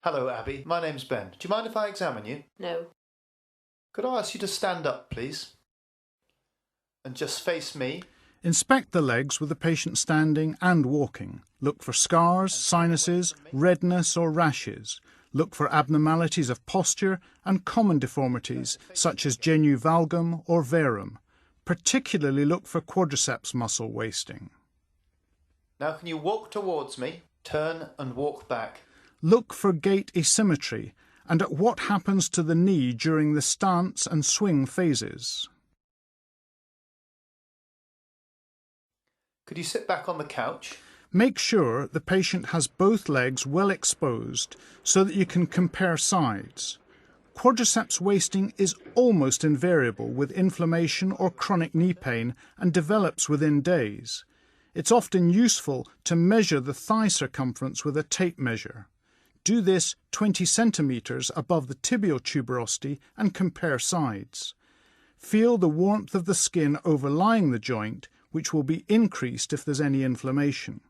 Hello, Abby. My name's Ben. Do you mind if I examine you? No. Could I ask you to stand up, please? And just face me. Inspect the legs with the patient standing and walking. Look for scars, sinuses, redness or rashes. Look for abnormalities of posture and common deformities such as genu valgum or verum. Particularly look for quadriceps muscle wasting. Now can you walk towards me, turn and walk back? Look for gait asymmetry and at what happens to the knee during the stance and swing phases. Could you sit back on the couch? Make sure the patient has both legs well exposed so that you can compare sides. Quadriceps wasting is almost invariable with inflammation or chronic knee pain and develops within days. It's often useful to measure the thigh circumference with a tape measure. Do this 20 centimetres above the tibial tuberosity and compare sides. Feel the warmth of the skin overlying the joint, which will be increased if there's any inflammation.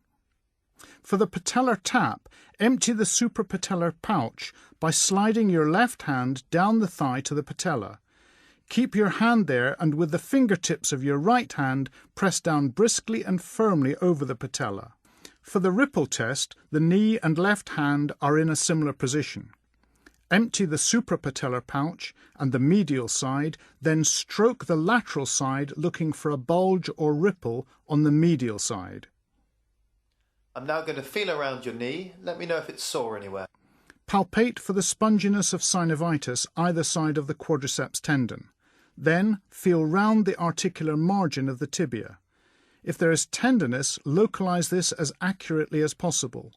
For the patellar tap, empty the suprapatellar pouch by sliding your left hand down the thigh to the patella. Keep your hand there and with the fingertips of your right hand press down briskly and firmly over the patella. For the ripple test, the knee and left hand are in a similar position. Empty the suprapatellar pouch and the medial side, then stroke the lateral side looking for a bulge or ripple on the medial side. I'm now going to feel around your knee. Let me know if it's sore anywhere. Palpate for the sponginess of synovitis either side of the quadriceps tendon. Then feel round the articular margin of the tibia. If there is tenderness, localize this as accurately as possible.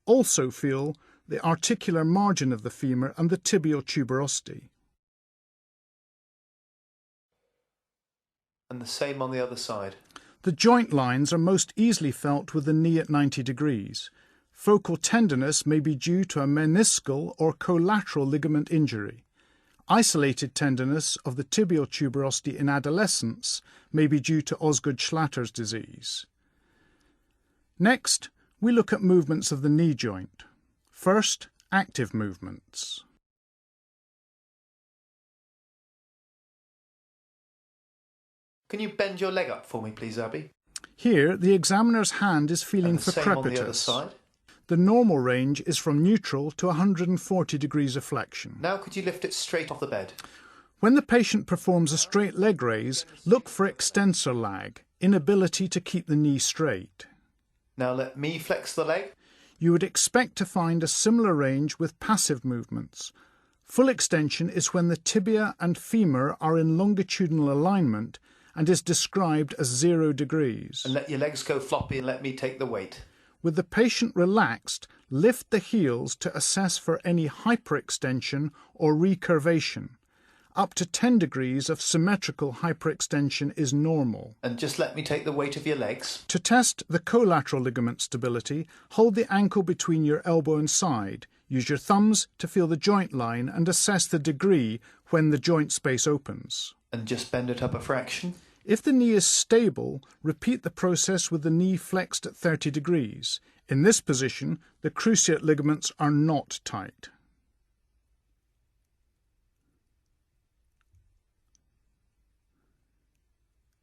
Also feel the articular margin of the femur and the tibial tuberosity. And the same on the other side. The joint lines are most easily felt with the knee at 90 degrees. Focal tenderness may be due to a meniscal or collateral ligament injury. Isolated tenderness of the tibial tuberosity in adolescence may be due to Osgood-Schlatter's disease. Next, we look at movements of the knee joint. First, active movements. Can you bend your leg up for me, please, Abby? Here, the examiner's hand is feeling And the for same crepitus. on the other side. The normal range is from neutral to 140 degrees of flexion. Now could you lift it straight off the bed? When the patient performs a straight leg raise, look for extensor lag, inability to keep the knee straight. Now let me flex the leg. You would expect to find a similar range with passive movements. Full extension is when the tibia and femur are in longitudinal alignment and is described as 0 degrees. And let your legs go floppy and let me take the weight. With the patient relaxed, lift the heels to assess for any hyperextension or recurvation. Up to 10 degrees of symmetrical hyperextension is normal. And just let me take the weight of your legs. To test the collateral ligament stability, hold the ankle between your elbow and side. Use your thumbs to feel the joint line and assess the degree when the joint space opens. And just bend it up a fraction. If the knee is stable, repeat the process with the knee flexed at 30 degrees. In this position, the cruciate ligaments are not tight.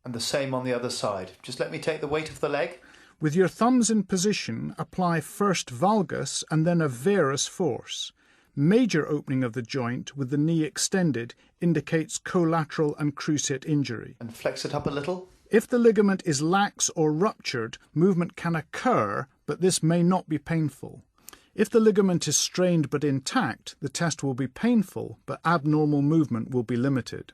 And the same on the other side. Just let me take the weight of the leg. With your thumbs in position, apply first valgus and then a varus force. Major opening of the joint with the knee extended indicates collateral and cruciate injury. And flex it up a little. If the ligament is lax or ruptured, movement can occur, but this may not be painful. If the ligament is strained but intact, the test will be painful, but abnormal movement will be limited.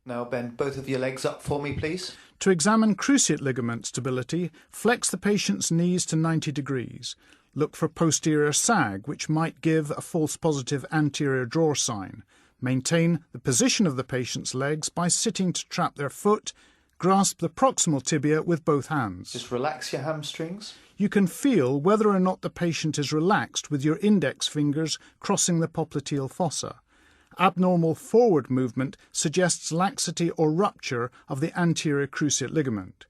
Now bend both of your legs up for me, please. To examine cruciate ligament stability, flex the patient's knees to 90 degrees. Look for posterior sag, which might give a false positive anterior drawer sign. Maintain the position of the patient's legs by sitting to trap their foot. Grasp the proximal tibia with both hands. Just relax your hamstrings. You can feel whether or not the patient is relaxed with your index fingers crossing the popliteal fossa. Abnormal forward movement suggests laxity or rupture of the anterior cruciate ligament.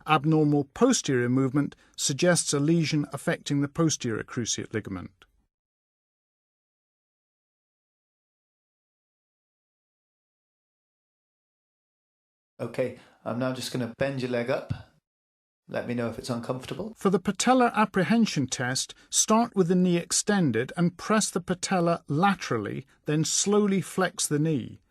Abnormal posterior movement suggests a lesion affecting the posterior cruciate ligament. Okay, I'm now just going to bend your leg up. Let me know if it's uncomfortable. For the patellar apprehension test, start with the knee extended and press the patella laterally, then slowly flex the knee.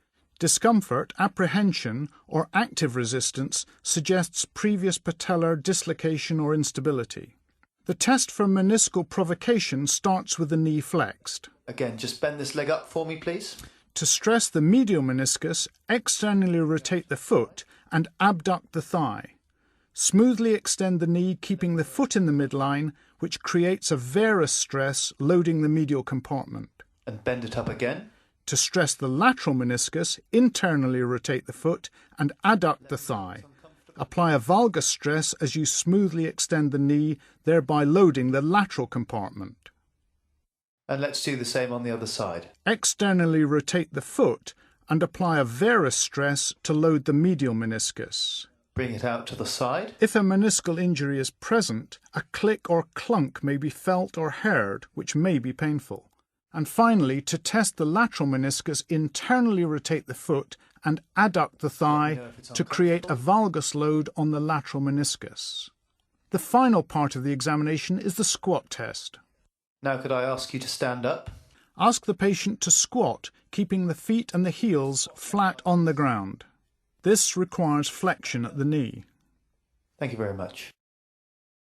Discomfort, apprehension, or active resistance suggests previous patellar dislocation or instability. The test for meniscal provocation starts with the knee flexed. Again, just bend this leg up for me, please. To stress the medial meniscus, externally rotate the foot and abduct the thigh. Smoothly extend the knee, keeping the foot in the midline, which creates a varus stress loading the medial compartment. And bend it up again. To stress the lateral meniscus, internally rotate the foot and adduct the thigh. Apply a valgus stress as you smoothly extend the knee, thereby loading the lateral compartment. And let's do the same on the other side. Externally rotate the foot and apply a varus stress to load the medial meniscus. Bring it out to the side. If a meniscal injury is present, a click or clunk may be felt or heard, which may be painful. And finally, to test the lateral meniscus, internally rotate the foot and adduct the thigh to create a valgus load on the lateral meniscus. The final part of the examination is the squat test. Now could I ask you to stand up? Ask the patient to squat, keeping the feet and the heels flat on the ground. This requires flexion at the knee. Thank you very much.